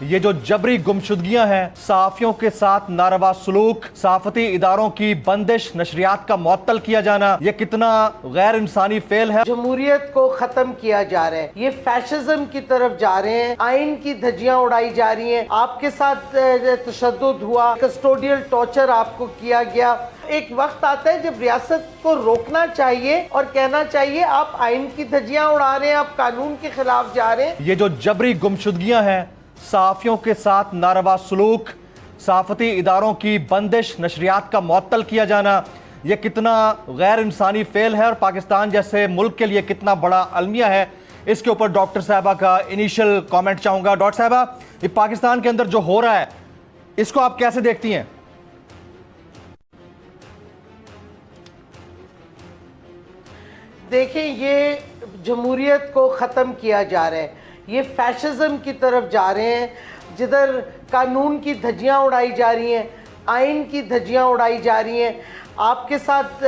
یہ جو جبری گمشدگیاں ہیں، صحافیوں کے ساتھ ناروا سلوک، صحافتی اداروں کی بندش، نشریات کا معطل کیا جانا، یہ کتنا غیر انسانی فعل ہے۔ جمہوریت کو ختم کیا جا رہا ہے، یہ فیشزم کی طرف جا رہے ہیں، آئین کی دھجیاں اڑائی جا رہی ہیں، آپ کے ساتھ تشدد ہوا، کسٹوڈیل ٹارچر آپ کو کیا گیا۔ ایک وقت آتا ہے جب ریاست کو روکنا چاہیے اور کہنا چاہیے آپ آئین کی دھجیاں اڑا رہے ہیں، آپ قانون کے خلاف جا رہے ہیں۔ یہ جو جبری گمشدگیاں ہیں، صحافیوں کے ساتھ ناروا سلوک، صحافتی اداروں کی بندش، نشریات کا معطل کیا جانا، یہ کتنا غیر انسانی فعل ہے اور پاکستان جیسے ملک کے لیے کتنا بڑا المیہ ہے۔ اس کے اوپر ڈاکٹر صاحبہ کا انیشل کامنٹ چاہوں گا۔ ڈاکٹر صاحبہ، یہ پاکستان کے اندر جو ہو رہا ہے اس کو آپ کیسے دیکھتی ہیں؟ دیکھیں، یہ جمہوریت کو ختم کیا جا رہا ہے، یہ فیشزم کی طرف جا رہے ہیں، جدھر قانون کی دھجیاں اڑائی جا رہی ہیں، آئین کی دھجیاں اڑائی جا رہی ہیں، آپ کے ساتھ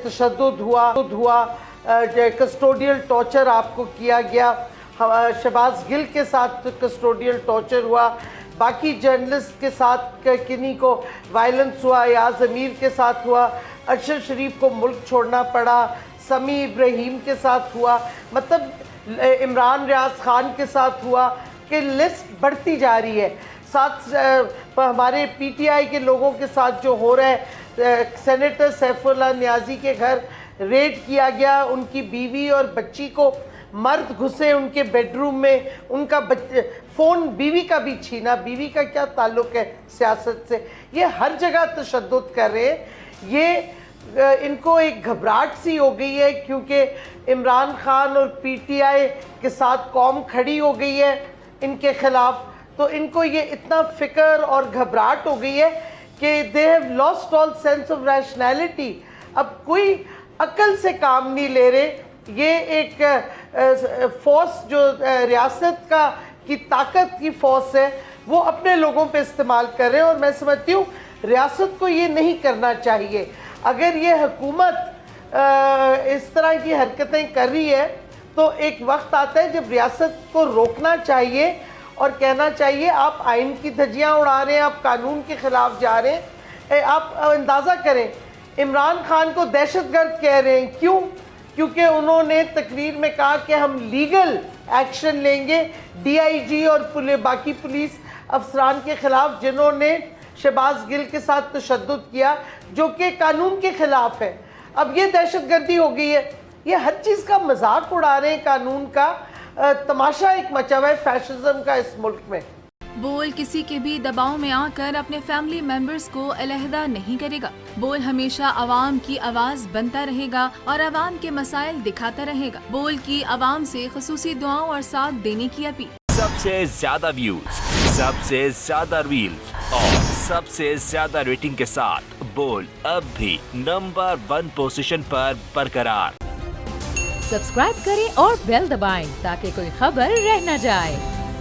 تشدد ہوا، کسٹوڈیل ٹارچر آپ کو کیا گیا، شہباز گل کے ساتھ کسٹوڈیل ٹارچر ہوا، باقی جرنلسٹ کے ساتھ کنی کو وائلنس ہوا، ایاز امیر کے ساتھ ہوا، ارشد شریف کو ملک چھوڑنا پڑا، سمیع ابراہیم کے ساتھ ہوا، مطلب عمران ریاض خان کے ساتھ ہوا، کہ لسٹ بڑھتی جا رہی ہے۔ ساتھ ہمارے پی ٹی آئی کے لوگوں کے ساتھ جو ہو رہا ہے، سینیٹر سیف اللہ نیازی کے گھر ریڈ کیا گیا، ان کی بیوی اور بچی کو مرد گھسے ان کے بیڈ روم میں، ان کا فون بیوی کا بھی چھینا۔ بیوی کا کیا تعلق ہے سیاست سے؟ یہ ہر جگہ تشدد کر رہے ہیں۔ یہ ان کو ایک گھبراہٹ سی ہو گئی ہے، کیونکہ عمران خان اور پی ٹی آئی کے ساتھ قوم کھڑی ہو گئی ہے ان کے خلاف، تو ان کو یہ اتنا فکر اور گھبراہٹ ہو گئی ہے کہ they have lost all sense of rationality۔ اب کوئی عقل سے کام نہیں لے رہے۔ یہ ایک فورس جو ریاست کی طاقت کی فورس ہے، وہ اپنے لوگوں پہ استعمال کر رہے ہیں، اور میں سمجھتی ہوں ریاست کو یہ نہیں کرنا چاہیے۔ اگر یہ حکومت اس طرح کی حرکتیں کر رہی ہے تو ایک وقت آتا ہے جب ریاست کو روکنا چاہیے اور کہنا چاہیے آپ آئین کی دھجیاں اڑا رہے ہیں، آپ قانون کے خلاف جا رہے ہیں۔ آپ اندازہ کریں، عمران خان کو دہشت گرد کہہ رہے ہیں، کیوں؟ کیونکہ انہوں نے تقریر میں کہا کہ ہم لیگل ایکشن لیں گے ڈی آئی جی اور باقی پولیس افسران کے خلاف جنہوں نے شہباز گل کے ساتھ تشدد کیا، جو کہ قانون کے خلاف ہے۔ اب یہ دہشت گردی ہو گئی ہے۔ یہ ہر چیز کا مذاق اڑا رہے ہیں، قانون کا تماشا ایک مچا ہوا ہے فیشزم کا اس ملک میں۔ بول کسی کے بھی دباؤ میں آ کر اپنے فیملی ممبرز کو علیحدہ نہیں کرے گا۔ بول ہمیشہ عوام کی آواز بنتا رہے گا اور عوام کے مسائل دکھاتا رہے گا۔ بول کی عوام سے خصوصی دعاؤں اور ساتھ دینے کی اپیل۔ سب سے زیادہ ویوز، سب سے زیادہ ریلز اور سب سے زیادہ ریٹنگ کے ساتھ بول اب بھی نمبر 1 پوزیشن پر برقرار۔ سبسکرائب کریں اور بیل دبائیں تاکہ کوئی خبر رہ نہ جائے۔